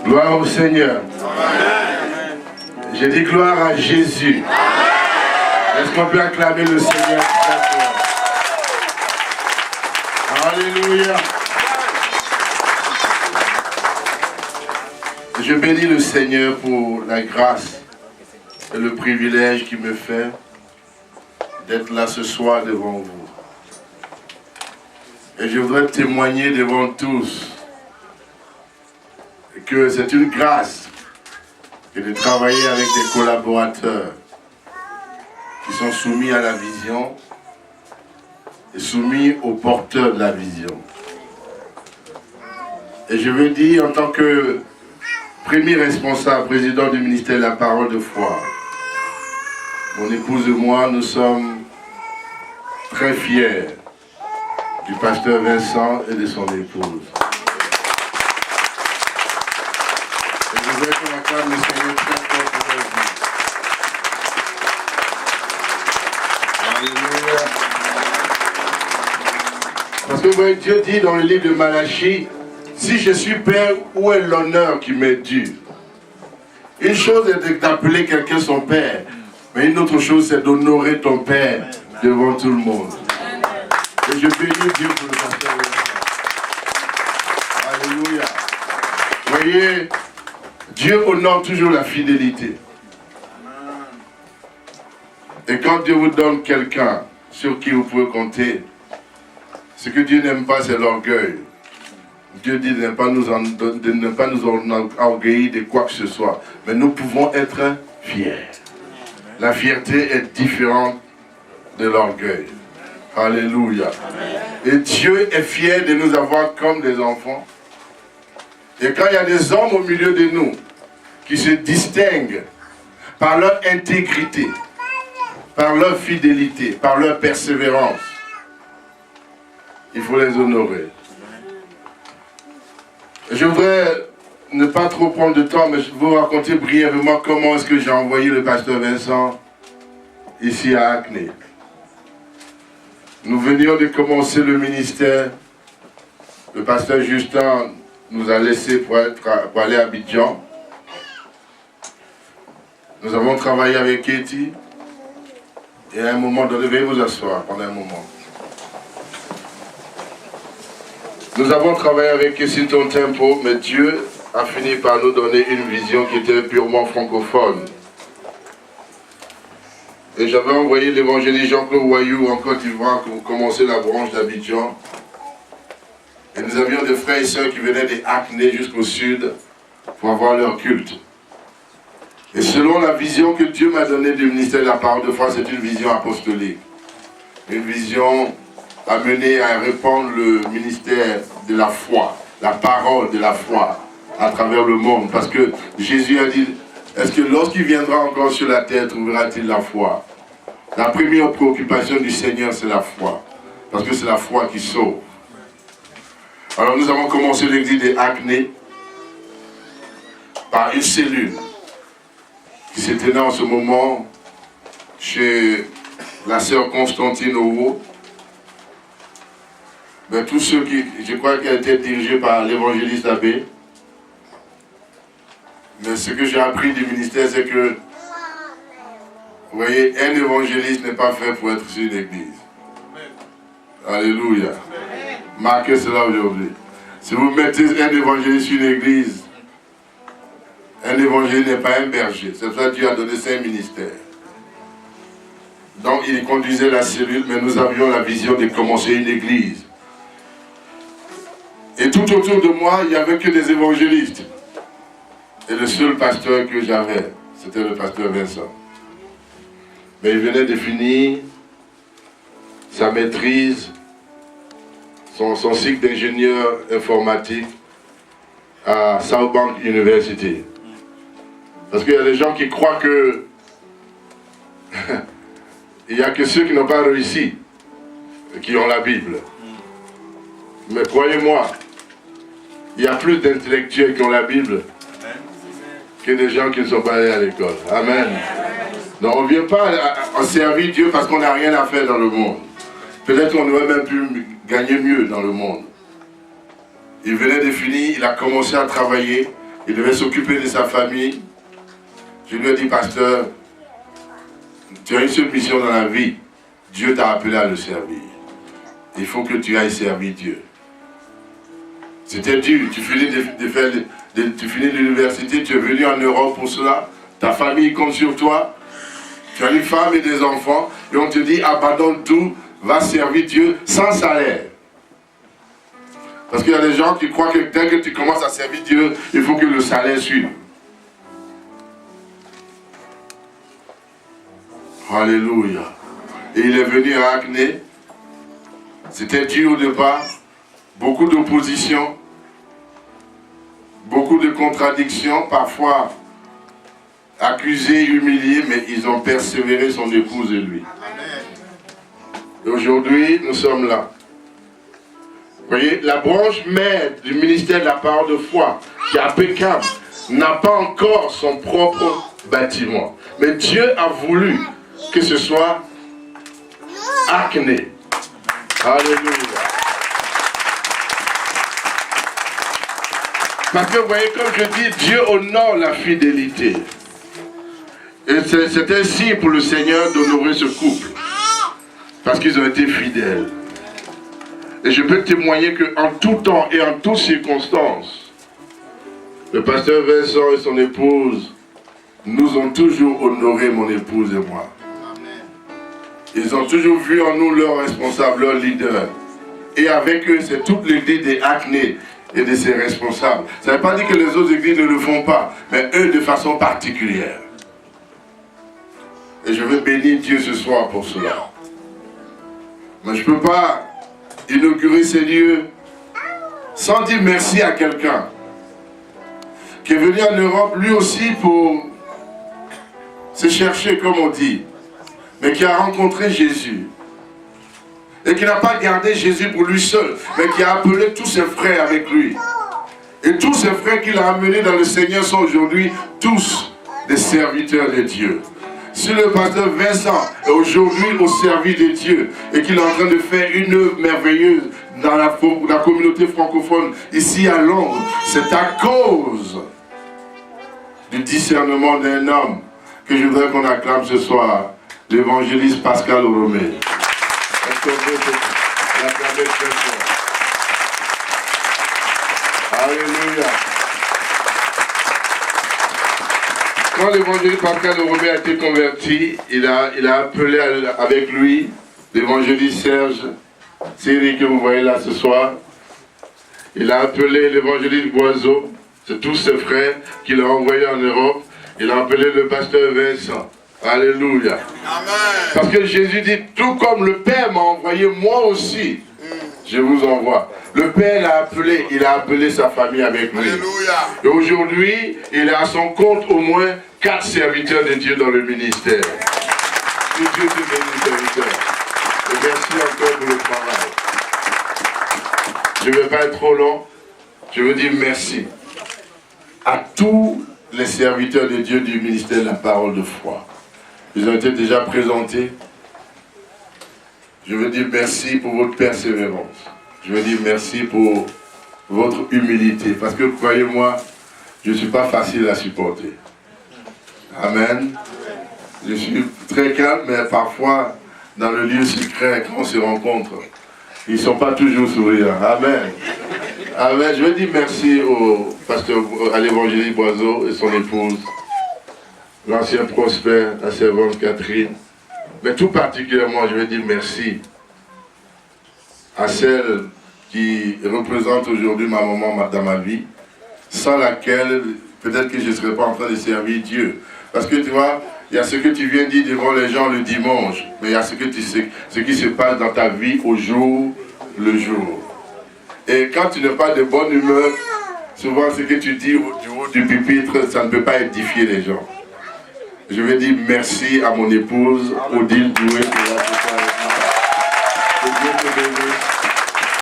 Gloire au Seigneur. J'ai dit gloire à Jésus. Est-ce qu'on peut acclamer le Seigneur très fort? Alléluia. Je bénis le Seigneur pour la grâce et le privilège qu'il me fait d'être là ce soir devant vous. Et je voudrais témoigner devant tous que c'est une grâce que de travailler avec des collaborateurs qui sont soumis à la vision et soumis aux porteurs de la vision. Et je veux dire, en tant que premier responsable, président du ministère de la parole de foi, mon épouse et moi, nous sommes très fiers du pasteur Vincent et de son épouse. Et je voudrais qu'on acclame le Seigneur très fort pour leur vie. Alléluia. Parce que vous voyez, Dieu dit dans le livre de Malachie, si je suis père, où est l'honneur qui m'est dû? Une chose est d'appeler quelqu'un son père, mais une autre chose c'est d'honorer ton père devant tout le monde. Et je bénis Dieu pour le pasteur. Alléluia. Vous voyez, Dieu honore toujours la fidélité. Et quand Dieu vous donne quelqu'un sur qui vous pouvez compter, ce que Dieu n'aime pas, c'est l'orgueil. Dieu dit de ne pas nous enorgueillir de quoi que ce soit. Mais nous pouvons être fiers. La fierté est différente de l'orgueil. Alléluia. Et Dieu est fier de nous avoir comme des enfants. Et quand il y a des hommes au milieu de nous qui se distinguent par leur intégrité, par leur fidélité, par leur persévérance, il faut les honorer. Je voudrais ne pas trop prendre de temps, mais je vais vous raconter brièvement comment est-ce que j'ai envoyé le pasteur Vincent ici à Acne. Nous venions de commencer le ministère. Le pasteur Justin nous a laissé pour aller à Abidjan. Nous avons travaillé avec Katie. Et à un moment donné, veuillez vous asseoir pendant un moment. Nous avons travaillé avec Kensington Temple, mais Dieu a fini par nous donner une vision qui était purement francophone. Et j'avais envoyé l'évangéliste Jean-Claude Wayou en Côte d'Ivoire pour commencer la branche d'Abidjan. Et nous avions des frères et sœurs qui venaient des Acne jusqu'au sud pour avoir leur culte. Et selon la vision que Dieu m'a donnée du ministère de la parole de foi, c'est une vision apostolique. Une vision amenée à répandre le ministère de la foi, la parole de la foi à travers le monde. Parce que Jésus a dit, est-ce que lorsqu'il viendra encore sur la terre, trouvera-t-il la foi? La première préoccupation du Seigneur, c'est la foi. Parce que c'est la foi qui sauve. Alors nous avons commencé l'église des Acne par une cellule qui se tenait en ce moment chez la sœur Constantine Owo. Mais tous ceux qui, je crois qu'elle était dirigée par l'évangéliste Abbé. Mais ce que j'ai appris du ministère, c'est que, vous voyez, un évangéliste n'est pas fait pour être sur une église. Alléluia. Marquez cela aujourd'hui. Si vous mettez un évangéliste sur une église, un évangéliste n'est pas un berger. C'est pour ça que Dieu a donné 5 ministères. Donc il conduisait la cellule, mais nous avions la vision de commencer une église. Et tout autour de moi, il n'y avait que des évangélistes. Et le seul pasteur que j'avais, c'était le pasteur Vincent. Mais il venait de finir sa maîtrise, son cycle d'ingénieur informatique à Southbank University. Parce qu'il y a des gens qui croient que il n'y a que ceux qui n'ont pas réussi qui ont la Bible. Mais croyez-moi, il y a plus d'intellectuels qui ont la Bible que des gens qui ne sont pas allés à l'école. Amen. Donc on ne vient pas en servir Dieu parce qu'on n'a rien à faire dans le monde. Peut-être qu'on aurait même pu gagner mieux dans le monde. Il venait de finir, il a commencé à travailler Il devait s'occuper de sa famille. Je lui ai dit, pasteur, tu as une seule mission dans la vie. Dieu t'a appelé à le servir. Il faut que tu ailles servir Dieu. C'était dur. Tu finis l'université, tu es venu en Europe pour cela. Ta famille compte sur toi. Tu as une femme et des enfants. Et on te dit, abandonne tout, va servir Dieu sans salaire. Parce qu'il y a des gens qui croient que dès que tu commences à servir Dieu, il faut que le salaire suive. Alléluia. Et il est venu à Acné. C'était dur au départ. Beaucoup d'opposition. Beaucoup de contradictions. Parfois accusés, humiliés. Mais ils ont persévéré, son épouse et lui. Et aujourd'hui, nous sommes là. Vous voyez, la branche mère du ministère de la parole de foi, qui est impeccable, n'a pas encore son propre bâtiment. Mais Dieu a voulu que ce soit Acné. Alléluia. Parce que vous voyez, comme je dis, Dieu honore la fidélité. Et c'est un signe pour le Seigneur d'honorer ce couple. Parce qu'ils ont été fidèles. Et je peux témoigner qu'en tout temps et en toutes circonstances, le pasteur Vincent et son épouse nous ont toujours honoré, mon épouse et moi. Ils ont toujours vu en nous leur responsable, leur leader. Et avec eux, c'est toute l'église des Acné et de ses responsables. Ça ne veut pas dire que les autres églises ne le font pas, mais eux de façon particulière. Et je veux bénir Dieu ce soir pour cela. Mais je ne peux pas inaugurer ces lieux sans dire merci à quelqu'un qui est venu en Europe lui aussi pour se chercher, comme on dit, mais qui a rencontré Jésus et qui n'a pas gardé Jésus pour lui seul, mais qui a appelé tous ses frères avec lui. Et tous ses frères qu'il a amenés dans le Seigneur sont aujourd'hui tous des serviteurs de Dieu. Si le pasteur Vincent est aujourd'hui au service de Dieu et qu'il est en train de faire une œuvre merveilleuse dans la communauté francophone ici à Londres, c'est à cause du discernement d'un homme que je voudrais qu'on acclame ce soir, l'évangéliste Pascal Oromé. Est-ce qu'on peut l'acclamer très fort? Alléluia. Quand l'évangéliste Pascal Oromé a été converti, il a appelé avec lui l'évangéliste Serge, Thierry que vous voyez là ce soir. Il a appelé l'évangéliste Boiseau, c'est tous ses frères qu'il a envoyés en Europe. Il a appelé le pasteur Vincent. Alléluia. Amen. Parce que Jésus dit, tout comme le Père m'a envoyé, moi aussi, je vous envoie. Le Père il a appelé sa famille avec lui. Alléluia. Et aujourd'hui, il a à son compte au moins 4 serviteurs de Dieu dans le ministère. Que Dieu te bénisse, serviteurs. Et merci encore pour le travail. Je ne vais pas être trop long. Je veux dire merci à tous les serviteurs de Dieu du ministère de la parole de foi. Ils ont été déjà présentés. Je veux dire merci pour votre persévérance. Je veux dire merci pour votre humilité. Parce que croyez-moi, je ne suis pas facile à supporter. Amen. Je suis très calme, mais parfois, dans le lieu secret, quand on se rencontre, ils ne sont pas toujours souriants. Amen. Amen. Je veux dire merci au pasteur, à l'évangéliste Boiseau et son épouse, l'ancien Prosper, la servante Catherine. Mais tout particulièrement, je veux dire merci à celle qui représente aujourd'hui ma maman dans ma vie, sans laquelle peut-être que je ne serais pas en train de servir Dieu. Parce que tu vois, il y a ce que tu viens dire devant les gens le dimanche, mais il y a ce qui se passe dans ta vie au jour le jour. Et quand tu n'es pas de bonne humeur, souvent ce que tu dis du haut du pupitre, ça ne peut pas édifier les gens. Je vais dire merci à mon épouse, Odile Doué, pour la